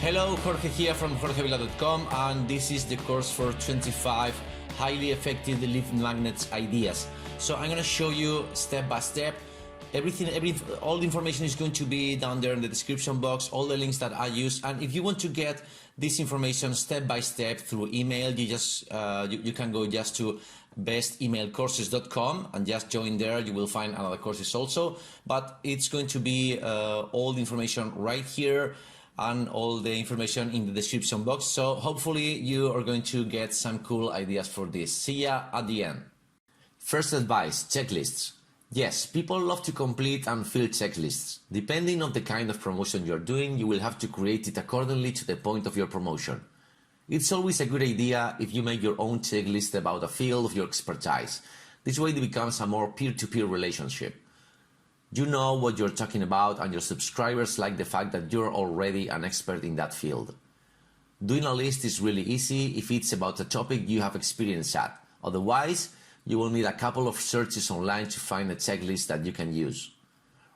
Hello, Jorge here from jorgevila.com, and this is the course for 25 highly effective lead magnets ideas. So I'm going to show you step by step. All the information is going to be down there in the description box, all the links that I use. And if you want to get this information step by step through email, you can go just to bestemailcourses.com and just join there. You will find other courses also, but it's going to be all the information right here and all the information in the description box. So hopefully you are going to get some cool ideas for this. See ya at the end. First advice, checklists. Yes, people love to complete and fill checklists. Depending on the kind of promotion you're doing, you will have to create it accordingly to the point of your promotion. It's always a good idea if you make your own checklist about a field of your expertise. This way it becomes a more peer-to-peer relationship. You know what you're talking about, and your subscribers like the fact that you're already an expert in that field. Doing a list is really easy if it's about a topic you have experience at. Otherwise, you will need a couple of searches online to find a checklist that you can use.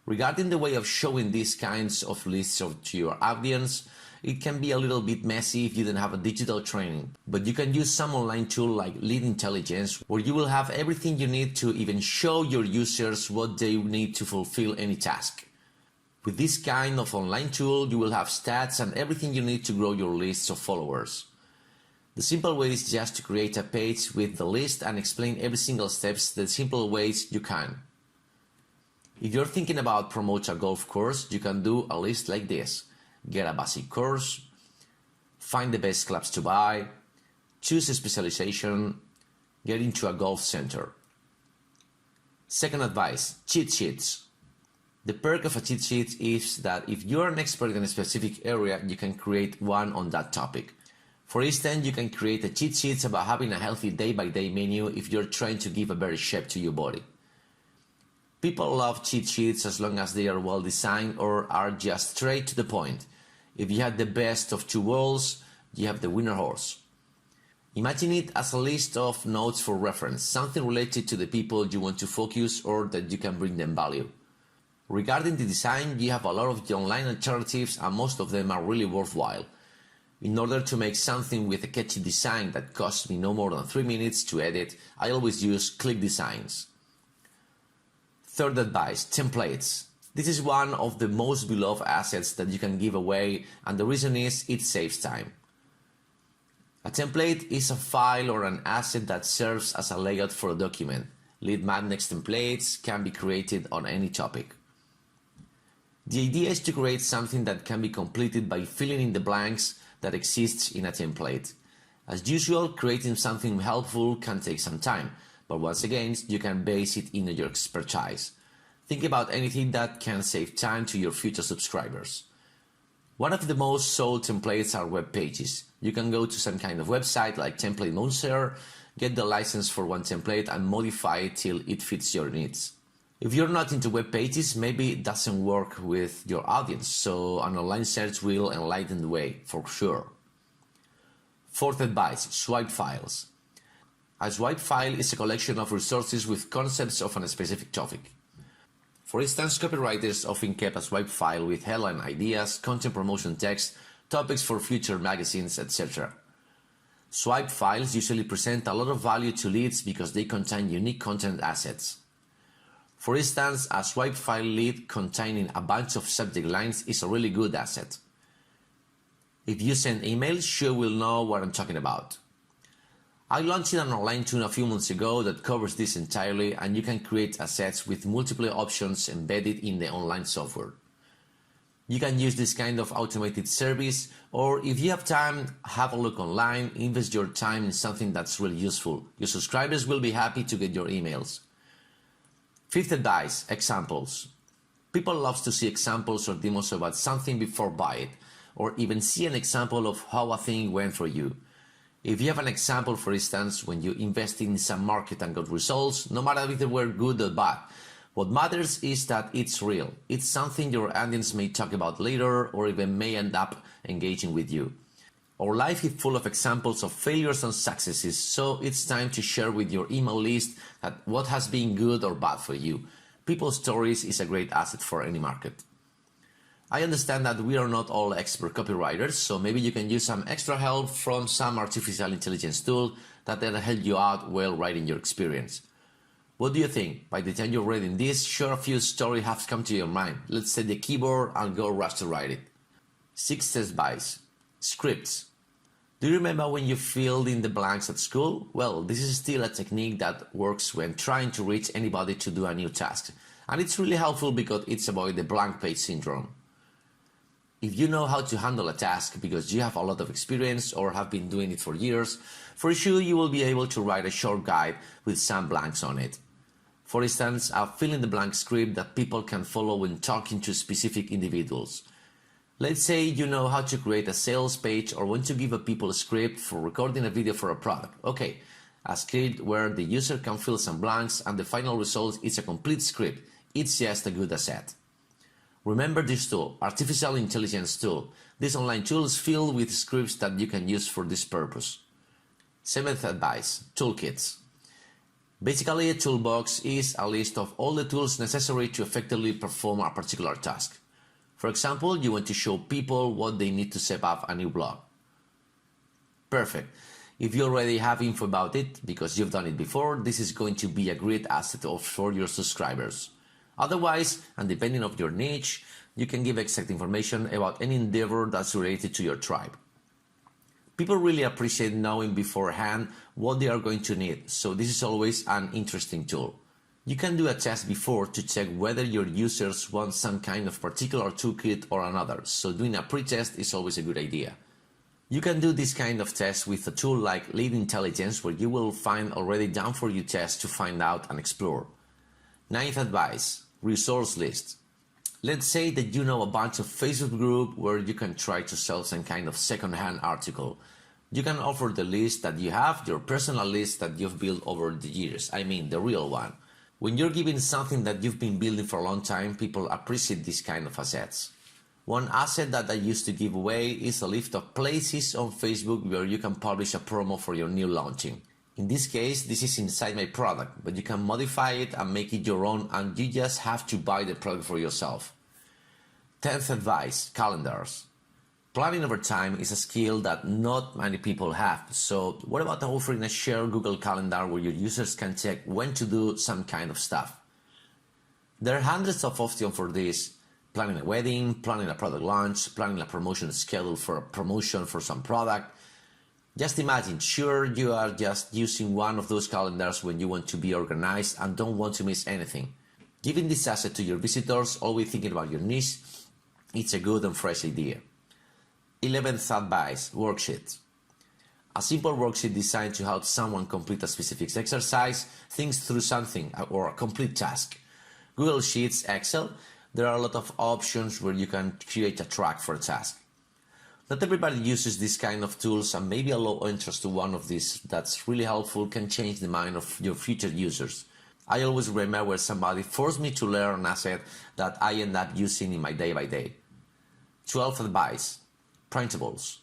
Regarding the way of showing these kinds of lists to your audience, it can be a little bit messy if you don't have a digital training, but you can use some online tool like Lead Intelligence, where you will have everything you need to even show your users what they need to fulfill any task. With this kind of online tool, you will have stats and everything you need to grow your lists of followers. The simple way is just to create a page with the list and explain every single steps the simple ways you can. If you're thinking about promote a golf course, you can do a list like this. Get a basic course, find the best clubs to buy, choose a specialization, get into a golf center. Second advice, cheat sheets. The perk of a cheat sheet is that if you're an expert in a specific area, you can create one on that topic. For instance, you can create a cheat sheet about having a healthy day-by-day menu if you're trying to give a better shape to your body. People love cheat sheets as long as they are well designed or are just straight to the point. If you have the best of two worlds, you have the winner horse. Imagine it as a list of notes for reference, something related to the people you want to focus or that you can bring them value. Regarding the design, you have a lot of online alternatives and most of them are really worthwhile. In order to make something with a catchy design that costs me no more than 3 minutes to edit, I always use Click Designs. Third advice, templates. This is one of the most beloved assets that you can give away, and the reason is it saves time. A template is a file or an asset that serves as a layout for a document. Lead magnets templates can be created on any topic. The idea is to create something that can be completed by filling in the blanks that exists in a template. As usual, creating something helpful can take some time, but once again, you can base it in your expertise. Think about anything that can save time to your future subscribers. One of the most sold templates are web pages. You can go to some kind of website like Template Monster, get the license for one template and modify it till it fits your needs. If you're not into web pages, maybe it doesn't work with your audience, so an online search will enlighten the way, for sure. Fourth advice, swipe files. A swipe file is a collection of resources with concepts of a specific topic. For instance, copywriters often keep a swipe file with headline ideas, content promotion text, topics for future magazines, etc. Swipe files usually present a lot of value to leads because they contain unique content assets. For instance, a swipe file lead containing a bunch of subject lines is a really good asset. If you send emails, you will know what I'm talking about. I launched an online tool a few months ago that covers this entirely, and you can create assets with multiple options embedded in the online software. You can use this kind of automated service, or if you have time, have a look online, invest your time in something that's really useful. Your subscribers will be happy to get your emails. Fifth advice, examples. People love to see examples or demos about something before buy it, or even see an example of how a thing went for you. If you have an example, for instance, when you invested in some market and got results, no matter if they were good or bad, what matters is that it's real. It's something your audience may talk about later or even may end up engaging with you. Our life is full of examples of failures and successes, so it's time to share with your email list that what has been good or bad for you. People's stories is a great asset for any market. I understand that we are not all expert copywriters, so maybe you can use some extra help from some artificial intelligence tool that will help you out while writing your experience. What do you think? By the time you're reading this, sure a few stories have come to your mind. Let's take the keyboard and go rush to write it. 6th advice, scripts. Do you remember when you filled in the blanks at school? Well, this is still a technique that works when trying to reach anybody to do a new task. And it's really helpful because it's avoid the blank page syndrome. If you know how to handle a task because you have a lot of experience or have been doing it for years, for sure you will be able to write a short guide with some blanks on it. For instance, a fill-in-the-blank script that people can follow when talking to specific individuals. Let's say you know how to create a sales page or want to give a people a script for recording a video for a product. Okay, a script where the user can fill some blanks and the final result is a complete script. It's just a good asset. Remember this tool, artificial intelligence tool. This online tool is filled with scripts that you can use for this purpose. 7th advice, toolkits. Basically, a toolbox is a list of all the tools necessary to effectively perform a particular task. For example, you want to show people what they need to set up a new blog. Perfect. If you already have info about it, because you've done it before, this is going to be a great asset for your subscribers. Otherwise, and depending on your niche, you can give exact information about any endeavor that's related to your tribe. People really appreciate knowing beforehand what they are going to need, so this is always an interesting tool. You can do a test before to check whether your users want some kind of particular toolkit or another, so doing a pre-test is always a good idea. You can do this kind of test with a tool like Lead Intelligence, where you will find already done for you tests to find out and explore. 9th advice, resource list. Let's say that you know a bunch of Facebook groups where you can try to sell some kind of second-hand article. You can offer the list that you have, your personal list that you've built over the years, I mean the real one. When you're giving something that you've been building for a long time, people appreciate this kind of assets. One asset that I used to give away is a list of places on Facebook where you can publish a promo for your new launching. In this case, this is inside my product, but you can modify it and make it your own, and you just have to buy the product for yourself. 10th advice, calendars. Planning over time is a skill that not many people have, so what about offering a shared Google Calendar where your users can check when to do some kind of stuff? There are hundreds of options for this. Planning a wedding, planning a product launch, planning a promotion schedule for a promotion for some product. Just imagine, sure, you are just using one of those calendars when you want to be organized and don't want to miss anything. Giving this asset to your visitors, always thinking about your niche, it's a good and fresh idea. 11th advice, worksheet. A simple worksheet designed to help someone complete a specific exercise, think through something, or a complete task. Google Sheets, Excel, there are a lot of options where you can create a track for a task. Not everybody uses this kind of tools, and maybe a low interest to one of these that's really helpful can change the mind of your future users. I always remember when somebody forced me to learn an asset that I end up using in my day-by-day. 12th advice, Printables.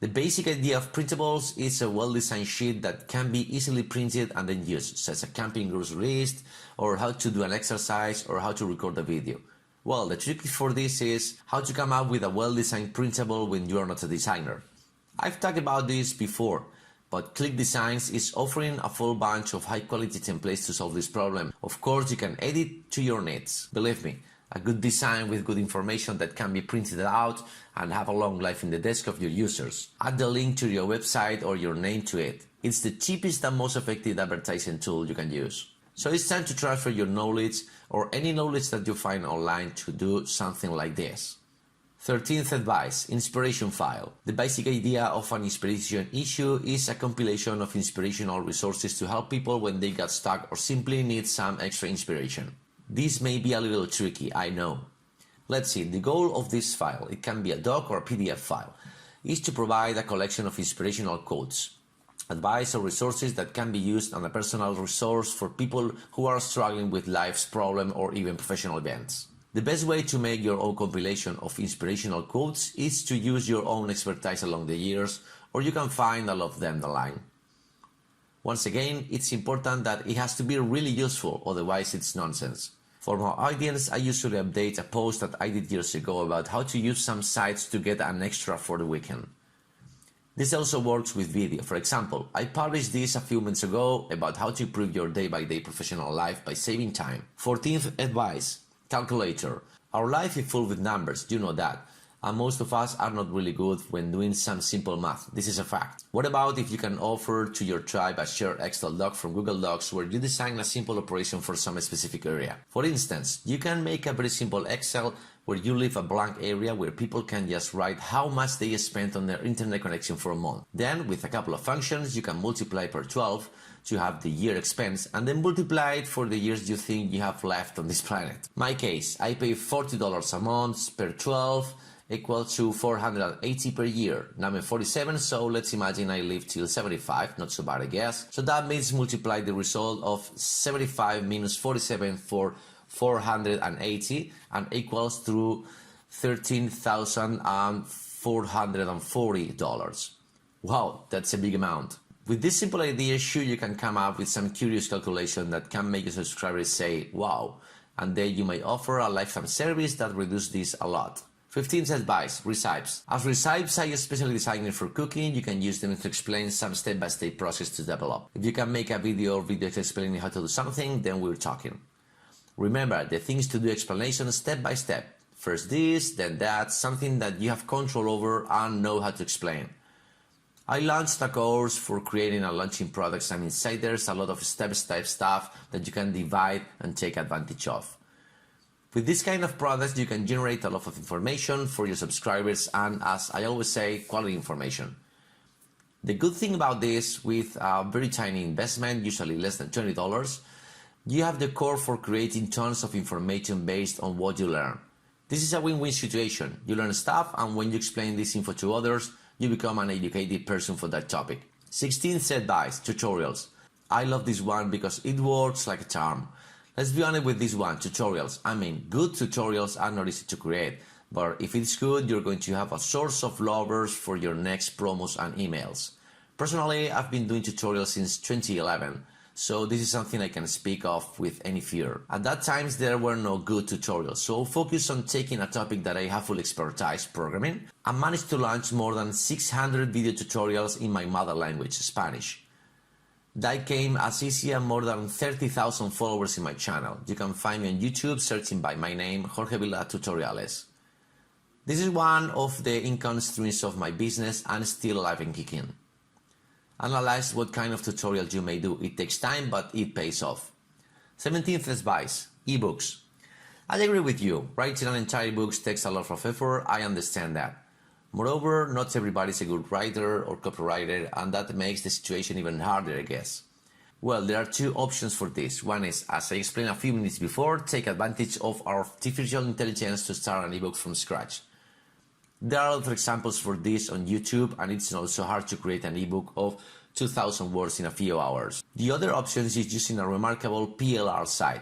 The basic idea of Printables is a well-designed sheet that can be easily printed and then used, such as a camping grocery list, or how to do an exercise, or how to record a video. Well, the trick for this is how to come up with a well-designed printable when you are not a designer. I've talked about this before, but Click Designs is offering a full bunch of high-quality templates to solve this problem. Of course, you can edit to your needs. Believe me, a good design with good information that can be printed out and have a long life in the desk of your users. Add the link to your website or your name to it. It's the cheapest and most effective advertising tool you can use. So it's time to transfer your knowledge or any knowledge that you find online to do something like this. 13th advice, inspiration file. The basic idea of an inspiration issue is a compilation of inspirational resources to help people when they get stuck or simply need some extra inspiration. This may be a little tricky, I know. Let's see, the goal of this file, it can be a doc or a PDF file, is to provide a collection of inspirational quotes, advice or resources that can be used on a personal resource for people who are struggling with life's problem or even professional events. The best way to make your own compilation of inspirational quotes is to use your own expertise along the years, or you can find a lot of them online. Once again, it's important that it has to be really useful, otherwise it's nonsense. For my audience, I usually update a post that I did years ago about how to use some sites to get an extra for the weekend. This also works with video. For example, I published this a few months ago about how to improve your day-by-day professional life by saving time. 14th advice, calculator. Our life is full with numbers, you know that. And most of us are not really good when doing some simple math. This is a fact. What about if you can offer to your tribe a shared Excel doc from Google Docs where you design a simple operation for some specific area? For instance, you can make a very simple Excel where you leave a blank area where people can just write how much they spent on their internet connection for a month. Then, with a couple of functions, you can multiply per 12 to have the year expense and then multiply it for the years you think you have left on this planet. My case, I pay $40 a month per 12 equal to $480 per year. Now I'm 47, so let's imagine I live till 75, not so bad I guess. So that means multiply the result of 75 minus 47 for 480 and equals to $13,440. Wow, that's a big amount. With this simple idea, sure you can come up with some curious calculation that can make your subscribers say, wow, and then you may offer a lifetime service that reduces this a lot. 15th advice, recipes. As recipes are especially designed for cooking, you can use them to explain some step-by-step process to develop. If you can make a video or videos explaining how to do something, then we're talking. Remember, the things to do explanation step by step. First this, then that, something that you have control over and know how to explain. I launched a course for creating and launching products, and inside there's a lot of step-by-step stuff that you can divide and take advantage of. With this kind of products, you can generate a lot of information for your subscribers and, as I always say, quality information. The good thing about this, with a very tiny investment, usually less than $20, you have the core for creating tons of information based on what you learn. This is a win-win situation. You learn stuff, and when you explain this info to others, you become an educated person for that topic. 16th advice, tutorials. I love this one because it works like a charm. Let's be honest with this one, tutorials. I mean, good tutorials are not easy to create, but if it's good, you're going to have a source of lovers for your next promos and emails. Personally, I've been doing tutorials since 2011, so this is something I can speak of with any fear. At that time, there were no good tutorials, so focus on taking a topic that I have full expertise, programming, and managed to launch more than 600 video tutorials in my mother language, Spanish. That came as easy as more than 30,000 followers in my channel. You can find me on YouTube searching by my name, Jorge Vila Tutoriales. This is one of the income streams of my business and still alive and kicking. Analyze what kind of tutorials you may do. It takes time, but it pays off. 17th advice, eBooks. I agree with you. Writing an entire book takes a lot of effort. I understand that. Moreover, not everybody is a good writer or copywriter, and that makes the situation even harder, I guess. Well, there are two options for this. One is, as I explained a few minutes before, take advantage of artificial intelligence to start an ebook from scratch. There are other examples for this on YouTube, and it's also hard to create an ebook of 2,000 words in a few hours. The other option is using a remarkable PLR site.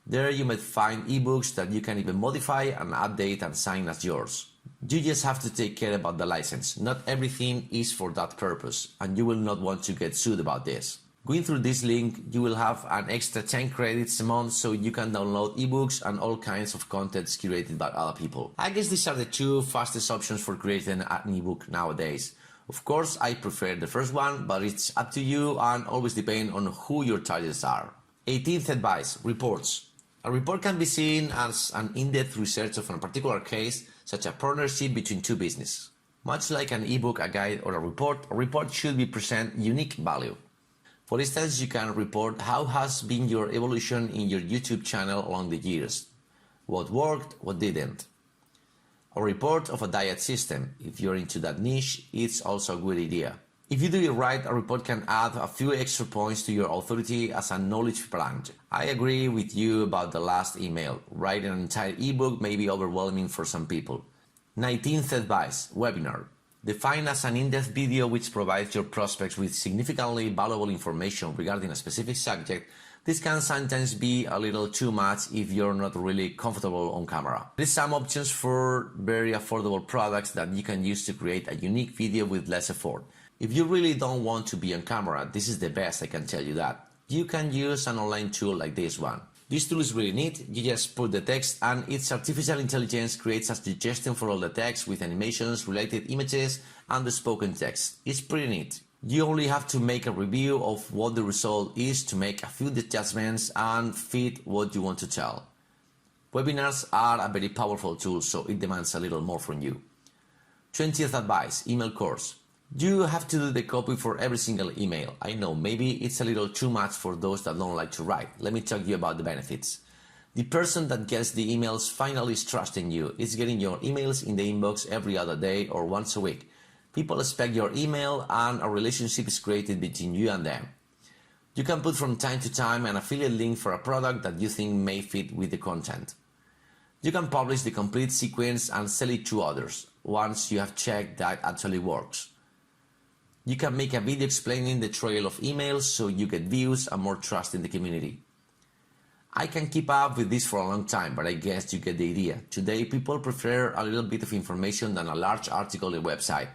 There you might find ebooks that you can even modify and update and sign as yours. You just have to take care about the license. Not everything is for that purpose, and you will not want to get sued about this. Going through this link, you will have an extra 10 credits a month so you can download ebooks and all kinds of content curated by other people. I guess these are the two fastest options for creating an ebook nowadays. Of course, I prefer the first one, but it's up to you and always depend on who your targets are. 18th advice, reports. A report can be seen as an in-depth research of a particular case, such as a partnership between two businesses. Much like an ebook, a guide, or a report should be present unique value. For instance, you can report how has been your evolution in your YouTube channel along the years. What worked, what didn't. A report of a diet system. If you're into that niche, it's also a good idea. If you do it right, a report can add a few extra points to your authority as a knowledge brand. I agree with you about the last email. Writing an entire ebook may be overwhelming for some people. 19th advice, webinar. Defined as an in-depth video which provides your prospects with significantly valuable information regarding a specific subject, this can sometimes be a little too much if you're not really comfortable on camera. There are some options for very affordable products that you can use to create a unique video with less effort. If you really don't want to be on camera, this is the best, I can tell you that. You can use an online tool like this one. This tool is really neat. You just put the text and its artificial intelligence creates a suggestion for all the text with animations, related images, and the spoken text. It's pretty neat. You only have to make a review of what the result is to make a few adjustments and fit what you want to tell. Webinars are a very powerful tool, so it demands a little more from you. 20th advice, email course. You have to do the copy for every single email. I know, maybe it's a little too much for those that don't like to write. Let me tell you about the benefits. The person that gets the emails finally is trusting you. It's getting your emails in the inbox every other day or once a week. People expect your email and a relationship is created between you and them. You can put from time to time an affiliate link for a product that you think may fit with the content. You can publish the complete sequence and sell it to others once you have checked that it actually works. You can make a video explaining the trail of emails so you get views and more trust in the community. I can keep up with this for a long time, but I guess you get the idea. Today, people prefer a little bit of information than a large article on a website.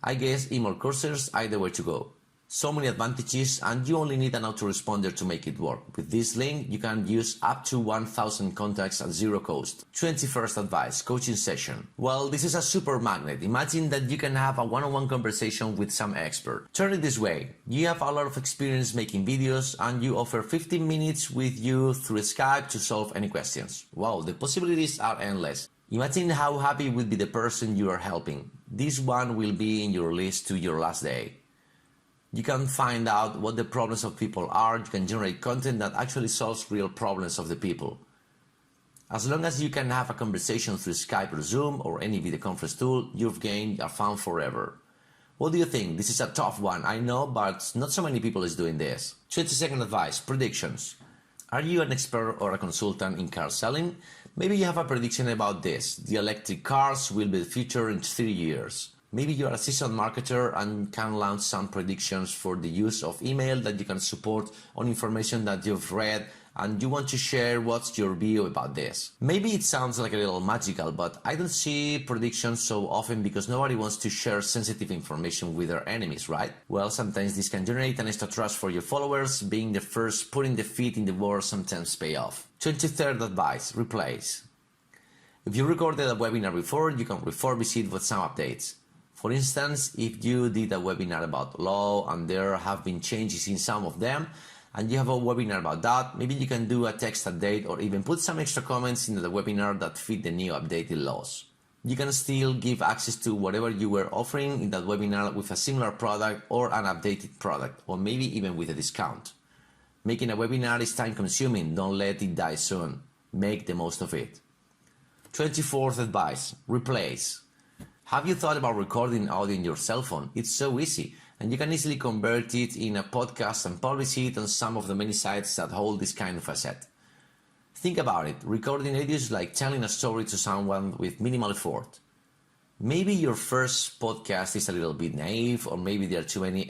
I guess email courses are the way to go. So many advantages, and you only need an autoresponder to make it work. With this link, you can use up to 1,000 contacts at zero cost. 21st advice, coaching session. Well, this is a super magnet. Imagine that you can have a one-on-one conversation with some expert. Turn it this way. You have a lot of experience making videos, and you offer 15 minutes with you through Skype to solve any questions. Wow, the possibilities are endless. Imagine how happy would be the person you are helping. This one will be in your list to your last day. You can find out what the problems of people are. You can generate content that actually solves real problems of the people. As long as you can have a conversation through Skype or Zoom or any video conference tool, you've gained a fan forever. What do you think? This is a tough one, I know, but not so many people is doing this. 22nd advice, predictions. Are you an expert or a consultant in car selling? Maybe you have a prediction about this. The electric cars will be the future in 3 years. Maybe you're a seasoned marketer and can launch some predictions for the use of email that you can support on information that you've read and you want to share what's your view about this. Maybe it sounds like a little magical, but I don't see predictions so often because nobody wants to share sensitive information with their enemies, right? Well, sometimes this can generate an extra trust for your followers. Being the first, putting the feet in the water sometimes pay off. 23rd advice, replace. If you recorded a webinar before, you can refurbish it with some updates. For instance, if you did a webinar about law and there have been changes in some of them, and you have a webinar about that, maybe you can do a text update or even put some extra comments into the webinar that fit the new updated laws. You can still give access to whatever you were offering in that webinar with a similar product or an updated product, or maybe even with a discount. Making a webinar is time consuming, don't let it die soon. Make the most of it. 24th advice, replace. Have you thought about recording audio in your cell phone? It's so easy, and you can easily convert it in a podcast and publish it on some of the many sites that hold this kind of asset. Think about it. Recording audio is like telling a story to someone with minimal effort. Maybe your first podcast is a little bit naive, or maybe there are too many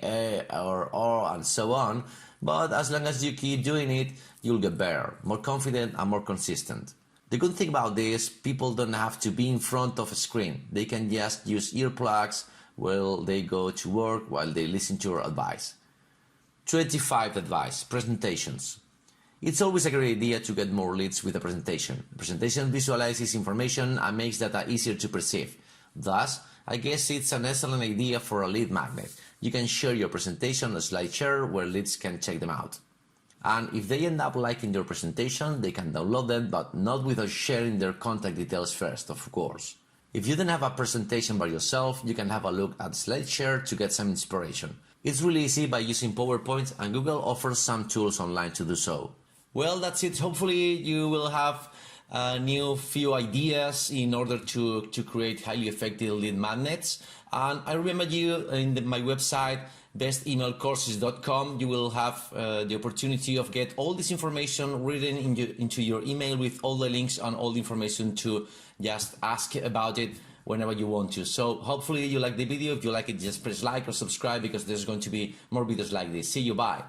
or and so on, but as long as you keep doing it, you'll get better, more confident and more consistent. The good thing about this, people don't have to be in front of a screen. They can just use earplugs while they go to work, while they listen to your advice. 25th advice, presentations. It's always a great idea to get more leads with a presentation. The presentation visualizes information and makes data easier to perceive. Thus, I guess it's an excellent idea for a lead magnet. You can share your presentation on a SlideShare where leads can check them out. And if they end up liking your presentation, they can download them, but not without sharing their contact details first, of course. If you don't have a presentation by yourself, you can have a look at SlideShare to get some inspiration. It's really easy by using PowerPoint, and Google offers some tools online to do so. Well, that's it. Hopefully you will have a new few ideas in order to create highly effective lead magnets. And I remember you in my website, bestemailcourses.com, you will have the opportunity of get all this information written into your email with all the links and all the information to just ask about it whenever you want to. So hopefully you like the video. If you like it, just press like or subscribe because there's going to be more videos like this. See you, bye.